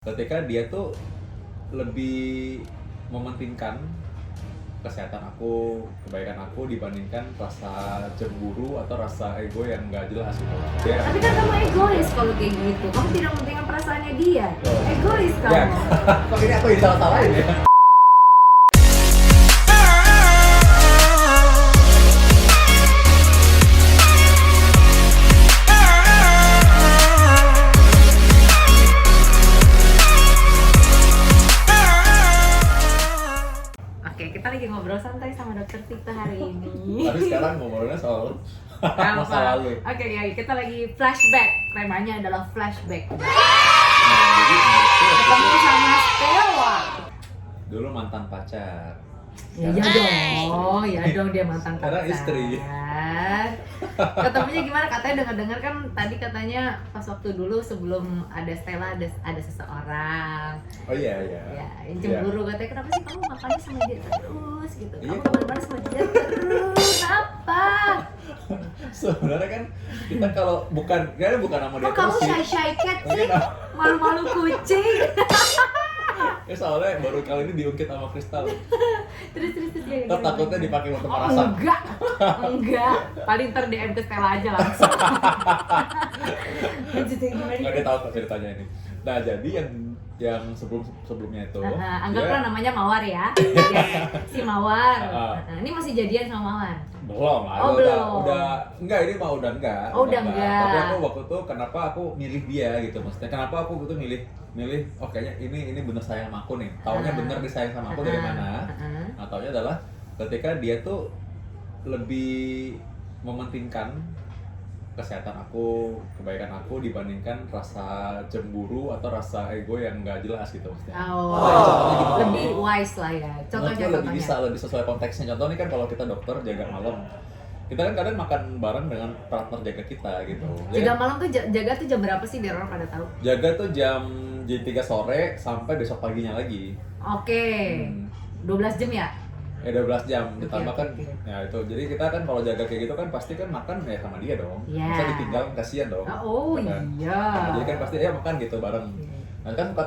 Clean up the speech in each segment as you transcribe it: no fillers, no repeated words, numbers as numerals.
Ketika dia tuh lebih mementingkan kesehatan aku, kebaikan aku dibandingkan rasa cemburu atau rasa ego yang nggak jelas gitu. Dia, Tapi kan kamu egois kalau kayak gitu. Kamu tidak mementingkan perasaannya dia. Oh. Egois ya, kamu. kok ini aku disalah-salahin ya? Oke, kita lagi ngobrol santai sama Dokter Tito hari ini. Tapi sekarang ngobrolnya soal Apa? masa lalu. Oke, kita lagi flashback. Temanya adalah flashback. Nah, jadi menurutku Ketemu sama Stella. dulu mantan pacar. Ya dong, ya dong dia mantan Sekarang pacar. istri. Ketemunya gimana? Katanya dengar-dengar kan tadi katanya pas waktu dulu sebelum ada Stella ada seseorang. Oh iya. Ya, yang cemburu katanya kenapa sih kamu makannya sama dia terus gitu. Iya. Kamu kemana-mana sama dia terus. Apa? Sebenarnya kan kita kalau bukan sama dia Kok kamu terus sih. shy cat sih? Mungkin Malu-malu kucing. ya soalnya baru kali ini diungkit sama Kristal. Terus ya. Ntar takutnya dipakai untuk Oh, merasa. enggak. Paling ntar DM ke Stella aja langsung. Lanjutin gimana? Nggak dia tahu kok ceritanya ini. Nah jadi yang sebelumnya itu. Anggaplah dia- namanya Mawar ya. Ya, si Mawar. Ini masih jadian sama Mawar. Belum lah, Oh, belum. udah enggak, ini mah udah enggak. Oh, udah enggak. Tapi aku waktu itu kenapa aku milih dia gitu, maksudnya kenapa aku gitu milih oh kayaknya ini bener sayang sama aku nih. Taunya bener disayang sama aku dari mana? Nah, taunya adalah ketika dia tuh lebih mementingkan kesehatan aku, kebaikan aku dibandingkan rasa cemburu atau rasa ego yang nggak jelas gitu maksudnya. Oh, Contohnya gimana? lebih wise lah ya. Contohnya lebih bisa, Contohnya. lebih sesuai konteksnya. Contoh nih kan kalau kita dokter jaga malam, kita kan kadang makan bareng dengan partner jaga kita gitu. Jaga malam tuh jaga tuh jam berapa sih biar orang pada tahu? Jaga tuh jam 3 sore sampai besok paginya lagi. Oke. 12 jam ya? 12 jam ditambah kan Oke. ya itu. Jadi kita kan kalau jaga kayak gitu kan pasti kan makan ya sama dia dong. Iya. Masa ditinggal kasihan dong. Oh Kan? iya. Nah, jadi kan pasti ya makan gitu bareng. Nah kan suka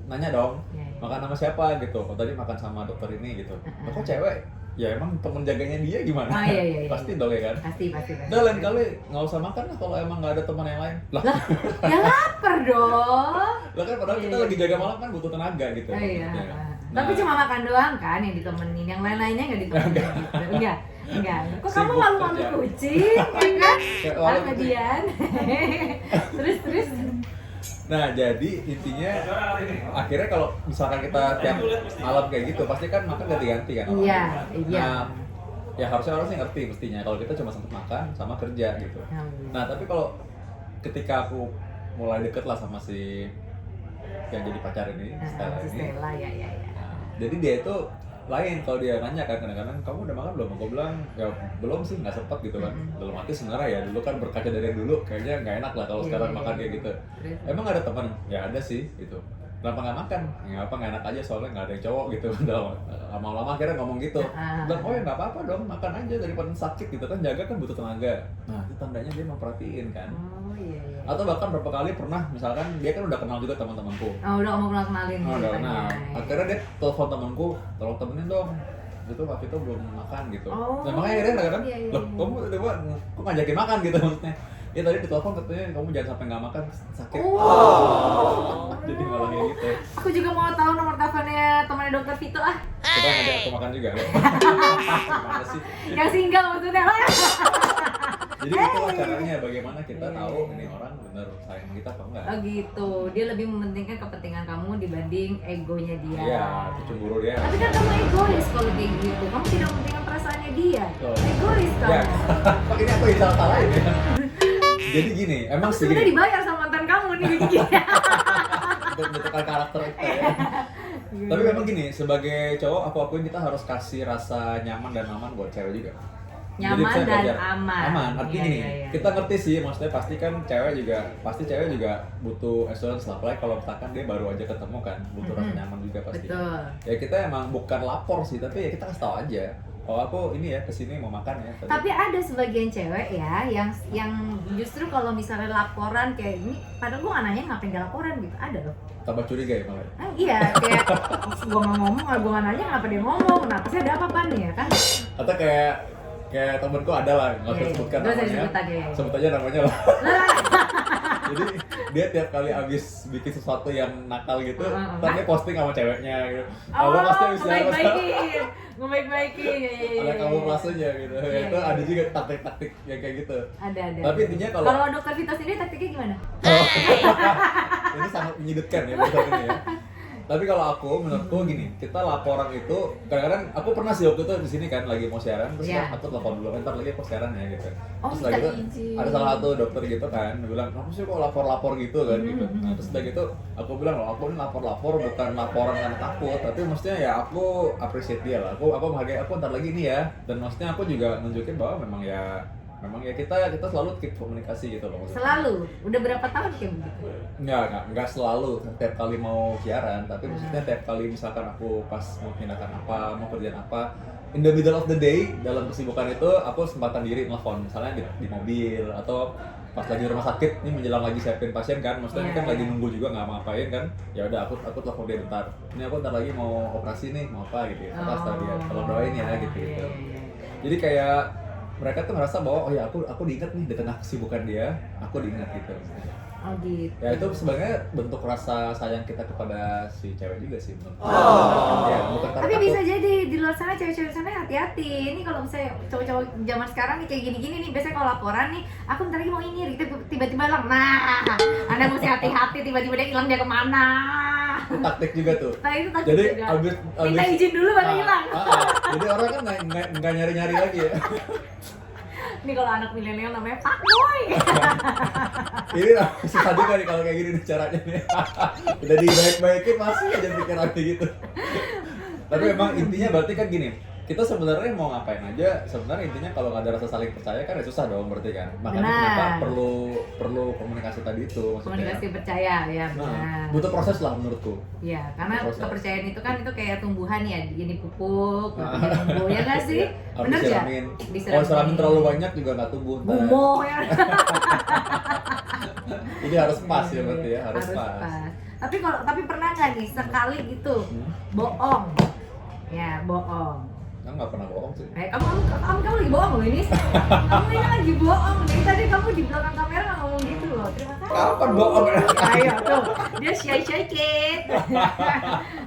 nanya dong, Iya. makan sama siapa gitu. Oh tadi makan sama dokter ini gitu. Nah, kok cewek? Ya emang temen jaganya dia gimana? Oh, iya. Pasti dong ya kan? Pasti. Udah lain kali nggak usah makan lah kalau emang nggak ada teman yang lain. Lah, Ya lapar dong. lah kan padahal kita Iya. lagi jaga malam kan butuh tenaga gitu. Oh, iya. maksudnya. Tapi cuma makan doang kan yang ditemenin, yang lain-lainnya nggak ditemenin. Enggak. Kok kamu Sibuk malu-malu kerja. kucing, ya kan? Kayak malu Almedian. terus. Nah jadi intinya akhirnya kalau misalkan kita tiap malam kayak gitu pasti kan makan ganti-ganti kan orang. Iya. Nah, ya harusnya orang sih ngerti mestinya kalau kita cuma sempet makan sama kerja gitu. Nah tapi kalau ketika aku mulai deket lah sama si yang jadi pacar ini, Stella Si ini, Stella ya. nah, jadi dia itu lain kalau dia nanya kan kadang-kadang kamu udah makan belum? Aku bilang ya belum sih, nggak sempet gitu kan. Dalam arti sebenarnya ya dulu kan berkaca dari yang dulu kayaknya nggak enak lah kalau Iya, sekarang iya, makan iya. kayak gitu. Terus? Emang ada teman? Ya ada sih gitu. Kenapa nggak makan? Ya apa nggak enak aja soalnya nggak ada yang cowok gitu. Lama-lama akhirnya ngomong gitu. Bilang oh ya nggak apa-apa dong makan aja daripada sakit gitu kan, jaga kan butuh tenaga. Nah itu tandanya dia memperhatiin kan. Oh iya. Atau bahkan berapa kali pernah misalkan dia kan udah kenal juga teman-temanku. Oh udah kamu pernah kenalin. Oh, udah. ceritanya. Nah, akhirnya dia telepon temanku, tolong temenin dong. Itu waktu itu belum makan gitu. Oh. Nah, makanya dia kadang-kadang, Iya. loh kamu tiba kok ngajakin makan gitu maksudnya. Ya tadi ditelepon katanya kamu jangan sampai nggak makan sakit. Oh. Jadi malah kayak gitu. Aku juga mau tahu nomor teleponnya temannya Dokter Vito ah. Coba ngajak aku makan juga. Gimana sih? Yang single maksudnya. Jadi itulah caranya bagaimana kita tahu ini orang bener sayang kita apa enggak. Oh gitu. Dia lebih mementingkan kepentingan kamu dibanding egonya dia. Iya, itu cemburu dia. Tapi kan kamu egois kalau kayak gitu. Kamu tidak mementingkan perasaannya dia. Oh. Egois Ya, kamu. kok ini aku disalah-salahin ya? Jadi gini, emang Kamu sih sebenarnya gini. dibayar sama mantan kamu nih begini. Untuk menentukan karakter kita ya. Tapi memang gini, sebagai cowok aku akuin kita harus kasih rasa nyaman dan aman buat cewek juga. Jadi Nyaman bisa dan belajar. aman. Aman, artinya Iya, gini, iya. kita ngerti sih, maksudnya pasti cewek juga butuh assurance lah, apalagi kalau misalkan dia baru aja ketemu kan, butuh rasa nyaman juga pasti. Betul. Ya kita emang bukan lapor sih, tapi ya kita kasih tahu aja. oh aku ini ya kesini mau makan ya. Tapi ada sebagian cewek ya yang justru kalau misalnya laporan kayak ini, padahal gue nanya ngapain gak laporan gitu, ada loh. Tambah curiga ya malah. Iya, kayak gue nggak ngomong, gue nggak nanya kenapa dia ngomong, kenapa sih ada apa nih ya kan? Atau kayak temenku ada lah, nggak usah sebutkan Nggak usah namanya. disebut aja, ya. Sebut aja namanya lah. Jadi dia tiap kali abis bikin sesuatu yang nakal gitu, ntar dia posting sama ceweknya gitu. Abang pasti abis ngebaik-baikin. ada kamu plasenya gitu. Iya, Itu iya. ada juga taktik-taktik yang kayak gitu. Ada. Tapi intinya kalau Dokter Vito sendiri taktiknya gimana? ini sangat menyudutkan ya buat ini ya. Tapi kalau menurutku gini, kita laporan itu kadang-kadang aku pernah sih waktu itu di sini kan lagi mau siaran, terus Iya. kan aku telepon dulu, ntar lagi aku siaran ya gitu. Oh, Terus minta lagi itu izin. ada salah satu dokter gitu kan, dia bilang, "Kamu sih kok lapor-lapor gitu kan?" gitu. Nah, terus udah gitu aku bilang, "Loh, aku ini lapor-lapor bukan laporan karena takut, tapi maksudnya ya aku appreciate dia lah. Aku menghargai aku ntar lagi ini ya." Dan maksudnya aku juga nunjukin bahwa memang ya kita selalu keep komunikasi gitu loh maksudnya. Selalu? Udah berapa tahun kayak begitu? Enggak selalu tiap kali mau siaran, tapi maksudnya tiap kali misalkan aku pas mau tindakan apa, mau kerjaan apa, in the middle of the day dalam kesibukan itu aku sempatan diri telepon, misalnya di mobil atau pas lagi rumah sakit ini menjelang lagi siapin pasien kan, maksudnya ini kan lagi nunggu juga nggak mau ngapain kan, ya udah aku telepon dia bentar, ini aku ntar lagi mau operasi nih, mau apa gitu, kata dia kalau doain ya gitu. Jadi kayak mereka tuh ngerasa bahwa oh ya aku diingat nih di tengah kesibukan dia, aku diingat gitu. Oh gitu. Ya itu sebenarnya bentuk rasa sayang kita kepada si cewek juga sih menurut ya, bukan karena Tapi takut. bisa jadi di luar sana cewek-cewek sana hati-hati. Ini kalau misalnya cowok-cowok zaman sekarang nih kayak gini-gini nih, biasanya kalau laporan nih, aku bentar lagi mau ini, tiba-tiba hilang. Nah, Anda mesti hati-hati, tiba-tiba dia hilang, dia kemana? Itu taktik juga tuh. Nah itu takut Jadi juga. abis Minta izin dulu baru hilang. Jadi orang kan nggak nyari-nyari lagi ya. Ini kalau anak milenial namanya fuckboy. Ini lah susah juga nih kalau kayak gini nih caranya nih. Udah dibaik-baikin masih aja pikirannya gitu. Tapi memang intinya berarti kan gini, kita sebenarnya mau ngapain aja, sebenarnya intinya kalau nggak ada rasa saling percaya kan ya susah dong berarti kan. Makanya Benar. kenapa perlu komunikasi tadi itu maksudnya. Komunikasi percaya ya benar. Nah, butuh proses lah menurutku. Ya, karena Proses. kepercayaan itu kan itu kayak tumbuhan ya, jadi pupuk, nanti tumbuh ya nggak sih? Harus Bener ya? disiramin. Kalau disiramin terlalu banyak juga nggak tumbuh. ntar. Gumoh ya. Jadi harus pas ya berarti ya, harus pas. Tapi pernah nggak nih sekali gitu bohong? Ya bohong. Kan nggak pernah bohong sih. Kamu lagi bohong loh ini. Kamu ini lagi bohong. Dari tadi kamu di belakang kamera nggak ngomong gitu loh. Terima kasih. Kapan bohong? Ayo tuh, dia shy kid.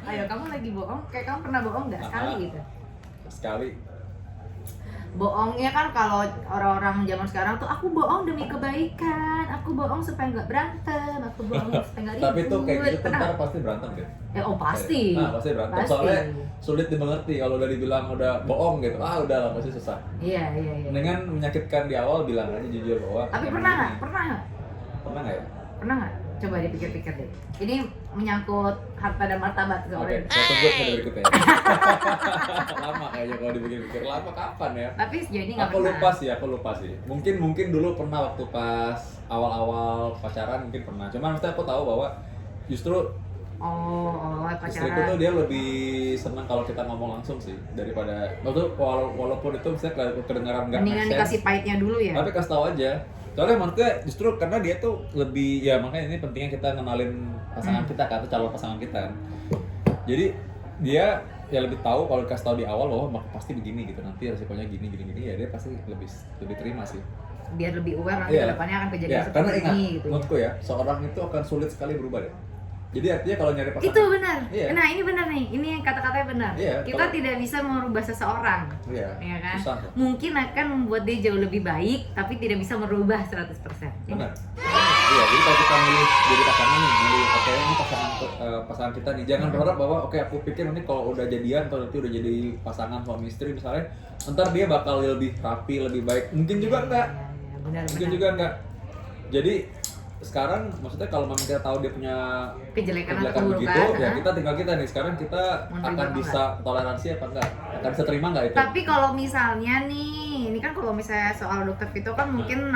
Ayo kamu lagi bohong. Kayak kamu pernah bohong nggak sekali gitu? Sekali. Bohongnya kan kalau orang-orang zaman sekarang tuh aku bohong demi kebaikan, aku bohong supaya nggak berantem, aku bohong supaya nggak ribut. Tapi tuh kayak gitu tuh Pernah? ntar pasti berantem gitu. Oh pasti. Nah, pasti berantem. Pasti. Soalnya sulit dimengerti kalau udah dibilang udah bohong gitu. Udah lah pasti susah. Iya. Mendingan menyakitkan di awal bilang aja jujur bahwa. Tapi pernah nggak? Pernah nggak? Pernah nggak ya? Pernah nggak? Coba dipikir-pikir deh. Ini menyangkut harta dan martabat Oke, soalnya. saya tunggu episode berikutnya. Lama kayaknya kalau dipikir-pikir. Lama kapan ya? Tapi sejauh ini nggak Aku pernah. lupa sih. Mungkin dulu pernah waktu pas awal-awal pacaran mungkin pernah. Cuman maksudnya aku tahu bahwa justru Oh, istriku tuh pacaran. dia lebih senang kalau kita ngomong langsung sih daripada walaupun itu misalnya kedengaran nggak Mendingan make sense, dikasih pahitnya dulu ya. tapi kasih tahu aja. Soalnya menurutnya justru karena dia tuh lebih ya makanya ini pentingnya kita kenalin pasangan kita kan, atau calon pasangan kita. Jadi dia ya lebih tahu kalau dikasih tahu di awal loh pasti begini gitu, nanti resikonya gini ya dia pasti lebih terima sih. Biar lebih aware nanti Iya. kedepannya akan kejadian Ya, seperti karena ingat ini gitu ya. menurutku ya seorang itu akan sulit sekali berubah deh. Jadi artinya kalau nyari pasangan Itu benar. Iya. Nah, ini benar nih. Ini kata-katanya benar. Iya, Kita kalau- tidak bisa merubah seseorang. Iya, Ya kan? susah tuh. Mungkin akan membuat dia jauh lebih baik, tapi tidak bisa merubah 100%. Benar. Iya, jadi kalau kita milih jadi pasangan nih, oke ini pasangan kita nih, jangan berharap bahwa oke aku pikir nanti kalau udah jadian atau nanti udah jadi pasangan suami istri misalnya, ntar dia bakal lebih rapi, lebih baik. Mungkin juga enggak. Ya, benar. Mungkin juga enggak. Jadi sekarang maksudnya kalau memang kita tahu dia punya Kejelekan atau begitu, keburukan. ya kita tinggal kita nih sekarang kita Menerima akan apa bisa toleransi apa enggak? Akan bisa terima enggak itu? Tapi kalau misalnya nih, ini kan kalau misalnya soal dokter Vito kan mungkin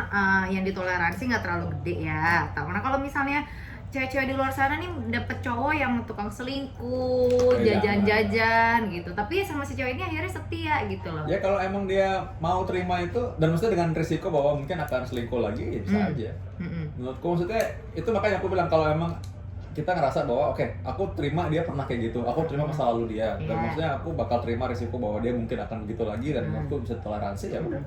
yang ditoleransi nggak terlalu gede ya. Karena kalau misalnya cewek-cewek di luar sana nih dapet cowok yang tukang selingkuh, jajan-jajan gitu. Tapi ya sama si cewek ini akhirnya setia gitu loh. Ya kalau emang dia mau terima itu, dan maksudnya dengan risiko bahwa mungkin akan selingkuh lagi, ya bisa aja. Menurutku maksudnya itu makanya aku bilang kalau emang kita ngerasa bahwa oke, aku terima dia pernah kayak gitu, aku terima masa lalu dia, dan maksudnya aku bakal terima risiko bahwa dia mungkin akan begitu lagi, dan menurutku bisa toleransi, ya udah.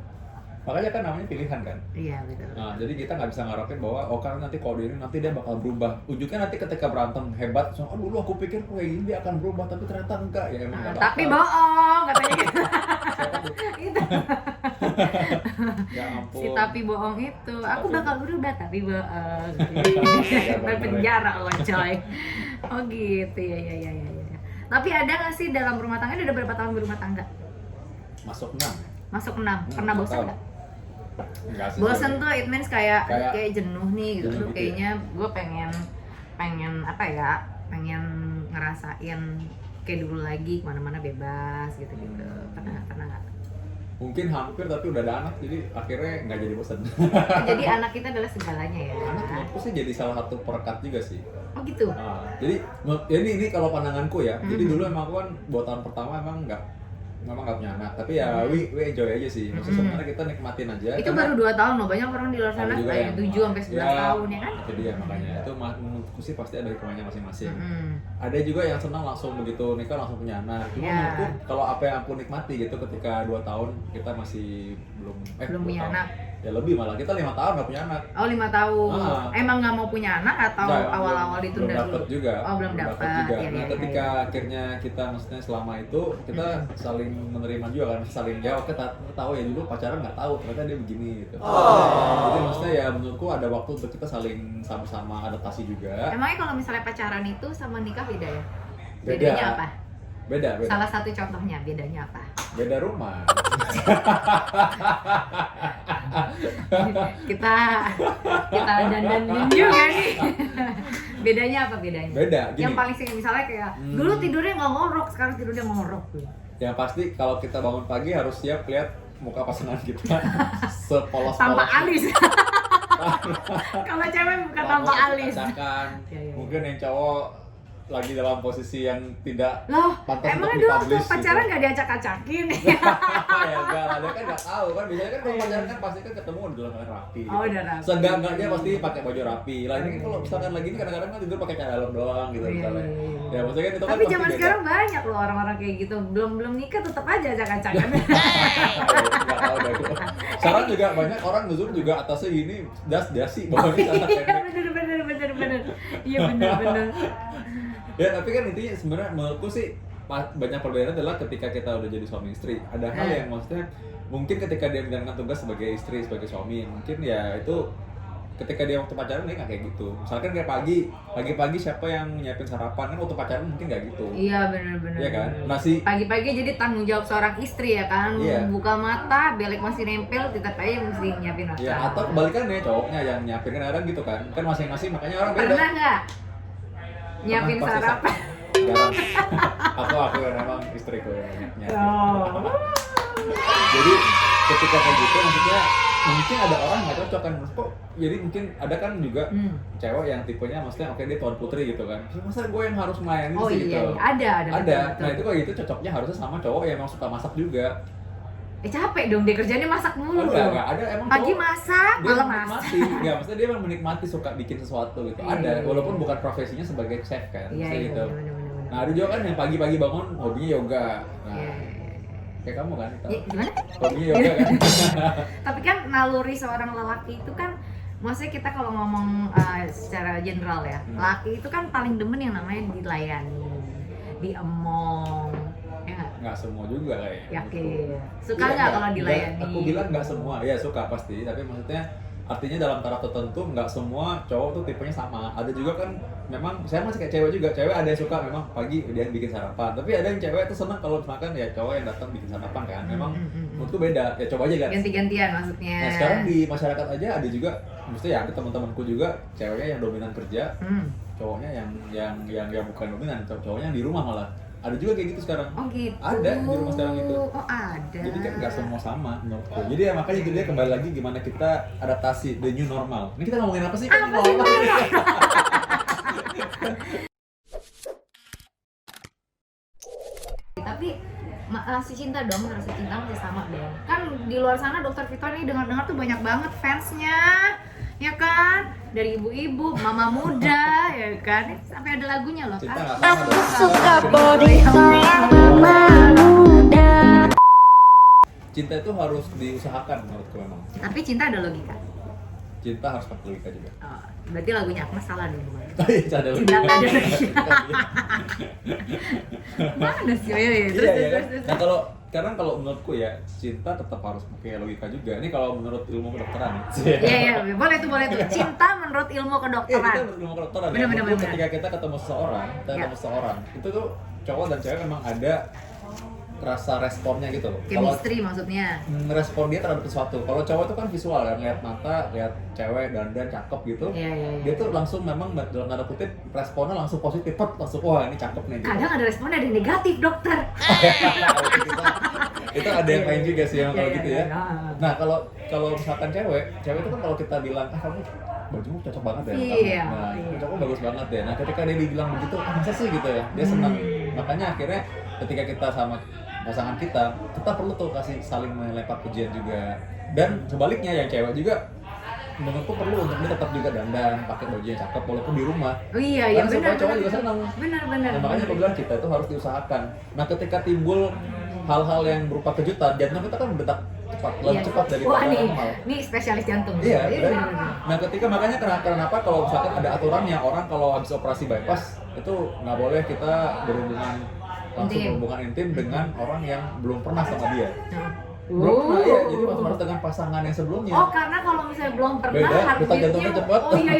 Makanya kan namanya pilihan kan. Iya betul. Nah jadi kita nggak bisa ngarepin bahwa oh kan nanti kalau dia ini nanti dia bakal berubah. Ujungnya nanti ketika berantem hebat, so, oh dulu aku pikir kayak gini dia akan berubah, tapi ternyata enggak ya emang. Tapi bohong katanya gitu. Itu. Ya ampun. Si tapi bohong itu, aku bakal berubah tapi bohong. Berpenjara loh coy. Oh gitu ya. Tapi ada nggak sih dalam rumah tangga, udah berapa tahun berumah tangga? Masuk 6. Masuk 6. Pernah bosan nggak? Enggak sih. Bosan tuh it means kayak jenuh nih gitu. Jenuh gitu Kayaknya gue pengen apa ya? Pengen ngerasain kayak dulu lagi, kemana-mana bebas gitu-gitu. Pernah nggak? Mungkin hampir, tapi udah ada anak jadi akhirnya nggak jadi bosan. Jadi anak kita adalah segalanya ya. Anak menurutku sih jadi salah satu perekat juga sih. Oh gitu. Nah, jadi ini kalau pandanganku ya. Jadi dulu emang aku kan buat tahun pertama emang nggak punya anak, tapi ya we enjoy aja sih. Maksudnya sebenarnya kita nikmatin aja. Itu baru 2 tahun loh, banyak orang di luar sana kayak 7 sampai 11 tahun ya kan? Itu dia makanya. Itu menurutku sih pasti ada hikmahnya masing-masing. Ada juga yang senang langsung begitu nikah langsung punya anak. Cuma menurutku kalau apa yang aku nikmati gitu ketika 2 tahun kita masih belum punya anak. Ya lebih malah, kita 5 tahun nggak punya anak. Oh 5 tahun. Emang nggak mau punya anak atau awal-awal ditunda belum dapet dulu? juga. Oh belum dapet juga. Nah ketika akhirnya kita maksudnya selama itu kita saling menerima juga kan, saling ya oke tahu ya dulu pacaran nggak tahu ternyata dia begini gitu. Jadi maksudnya ya menurutku ada waktu untuk kita saling sama-sama adaptasi juga. Emangnya kalau misalnya pacaran itu sama nikah beda ya? Beda. Bedanya apa? Beda. Salah satu contohnya bedanya apa? Beda rumah. kita dandan juga nih. Bedanya apa bedanya? Beda. Gini. Yang paling sering misalnya kayak dulu tidurnya nggak ngorok, sekarang tidurnya ngorok. Yang pasti kalau kita bangun pagi harus siap lihat muka pasangan kita sepolos-polos. Tanpa alis. Kalau cewek bukan tanpa alis. Mungkin yang cowok lagi dalam posisi yang tidak loh, pantas emang untuk dulu dipublish pacaran gitu. nggak diacak-acakin Ya enggak lah, dia kan nggak tahu kan biasanya kan kalau pacaran kan pasti kan ketemu udah dengan rapi gitu. Oh udah rapi. Seenggak-enggaknya pasti pakai baju rapi lah. Ini kan kalau misalkan lagi ini kadang-kadang kan tidur pakai cadar doang gitu misalnya. Ya maksudnya kan itu kan tapi pasti zaman beda. sekarang banyak loh orang-orang kayak gitu, belum nikah tetap aja acak-acakan. Nggak tahu deh gua. Sekarang juga banyak orang nuzul juga atasnya gini dasi bawahnya celana pendek. bener iya bener. Ya tapi kan intinya sebenarnya menurutku sih banyak perbedaan adalah ketika kita udah jadi suami istri. Ada hal yang maksudnya mungkin ketika dia menjalankan tugas sebagai istri, sebagai suami, mungkin ya itu ketika dia waktu pacaran dia nggak kayak gitu. Misalkan kayak pagi-pagi siapa yang nyiapin sarapan, kan waktu pacaran mungkin nggak gitu. Iya bener. Iya kan? Pagi-pagi jadi tanggung jawab seorang istri ya kan. Iya. Buka mata, belek masih nempel, tetap aja mesti nyiapin makan. Iya, atau kebalikannya cowoknya yang nyiapin kan kadang gitu kan. Kan masing-masing makanya orang beda. Pernah nggak nyiapin sarapan? Jarang. aku yang memang istriku yang nyiapin. Oh. Jadi ketika kayak gitu maksudnya mungkin ada orang nggak cocok kan, kok jadi mungkin ada kan juga cewek yang tipenya maksudnya oke dia tuan putri gitu kan, masa gue yang harus melayani sih gitu. Iya, ada. Betul. Nah itu kayak gitu cocoknya harusnya sama cowok yang emang suka masak juga. Capek dong dia kerjanya masak mulu. Enggak ada emang pagi cowok, masak, malam masak. Enggak, maksudnya dia emang menikmati suka bikin sesuatu gitu. Ada, walaupun bukan profesinya sebagai chef kan, gitu. Bener. Nah ada juga kan yang pagi-pagi bangun hobinya yoga. Nah, kayak kamu kan? Gimana? Hobinya yoga kan? Tapi kan naluri seorang lelaki itu kan, maksudnya kita kalau ngomong secara general ya, laki itu kan paling demen yang namanya dilayani, diemong. Nggak semua juga kayaknya. Yakin. Suka nggak kalau dilayani? Aku bilang nggak semua, ya suka pasti. Tapi maksudnya artinya dalam taraf tertentu nggak semua cowok tuh tipenya sama. Ada juga kan memang saya masih kayak cewek juga. Cewek ada yang suka memang pagi dia yang bikin sarapan. Tapi ada yang cewek tuh senang kalau misalkan ya cowok yang datang bikin sarapan kan. Memang menurutku beda. Ya coba aja kan. Ganti-gantian maksudnya. Nah sekarang di masyarakat aja ada juga, maksudnya ya ada teman-temanku juga ceweknya yang dominan kerja, cowoknya yang bukan dominan, cowoknya yang di rumah malah. Ada juga kayak gitu sekarang. Oh gitu. Ada di rumah sekarang gitu. Oh ada. Jadi kan nggak semua sama menurutku. Jadi ya makanya itu dia kembali lagi gimana kita adaptasi the new normal. Ini kita ngomongin apa sih? Kan Apa sih? Tapi si Cinta dong, rasa cinta masih sama dong. Kan di luar sana Dokter Vito nih dengar-dengar tuh banyak banget fansnya, ya kan? Dari ibu-ibu, mama muda, ya kan? Sampai ada lagunya loh Cinta kan. nggak sama dong. Suka body sayang mama muda. Cinta itu harus diusahakan menurutku memang. Tapi cinta ada logika. Cinta harus pakai logika juga. Oh, berarti lagunya Agnes salah dong. Iya, ada Cinta logika. nggak ada logika. Mana sih? Oh, iya. Terus, Iya, iya kan? terus. Nah kalau menurutku ya cinta tetap harus pakai logika juga. Ini kalau menurut ilmu kedokteran. Iya, boleh tuh. Cinta menurut ilmu Iya, kedokteran. kita menurut ilmu kedokteran. Bener, Ya. bener, Menurutku bener. ketika kita ketemu seseorang, itu tuh cowok dan cewek memang ada rasa responnya gitu loh. Kalau Chemistry maksudnya. respon dia terhadap sesuatu. Kalau cowok itu kan visual kan, lihat mata, lihat cewek dandan cakep gitu. Iya. Dia tuh langsung memang dalam tanda kutip responnya langsung positif, langsung wah ini cakep nih. Gitu. Kadang ada responnya ada yang negatif, dokter. Itu ada yang lain juga sih yang kalau Iya, gitu iya, ya. iya. Nah kalau misalkan cewek itu kan kalau kita bilang kamu bajumu cocok banget ya, Iya, nah iya. cocokmu bagus banget ya. Nah ketika dia dibilang begitu, masa sih gitu ya, dia senang. Makanya akhirnya ketika kita sama pasangan kita perlu tuh kasih saling melempar pujian juga. Dan sebaliknya yang cewek juga menurutku perlu untuk dia tetap juga dandan, pakai baju yang cakep walaupun di rumah. Oh iya, Karena supaya benar. cowok juga senang. Benar. Nah, makanya aku bilang kita itu harus diusahakan. Nah, ketika timbul hal-hal yang berupa kejutan, jantung kita kan berdetak cepat, lebih cepat dari Wah nih, normal. nih spesialis jantung. Iya, benar. nah ketika makanya kenapa kalau misalkan ada aturannya orang kalau habis operasi bypass itu nggak boleh kita berhubungan intim dengan orang yang belum pernah sama dia. Belum pernah ya, jadi harus dengan pasangan yang sebelumnya. Oh, karena kalau misalnya belum pernah Beda, detak heartbeatnya- jantungnya cepat. Oh iya.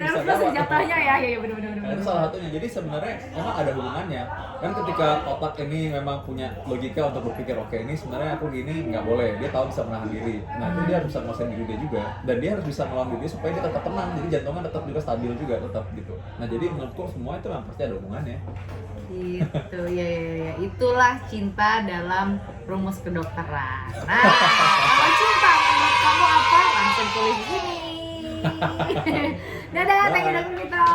Bisa Nervous gawat. jatuhnya ya. Iya benar. Nah, itu salah satunya. Jadi sebenarnya memang ada hubungannya. Kan ketika otak ini memang punya logika untuk berpikir, oke ini sebenarnya aku gini nggak boleh. Dia tahu bisa menahan diri. Nah itu dia harus bisa menguasai diri dia juga. Dan dia harus bisa melawan diri supaya dia tetap tenang. Jadi jantungnya tetap juga stabil juga tetap gitu. Nah jadi menurutku semua itu memang pasti ada hubungannya. Gitu, ya. Itulah cinta dalam rumus kedokteran. Nah, kalau cinta menurut kamu apa? Langsung tulis di sini. Dadah, thank you Dokter Vito.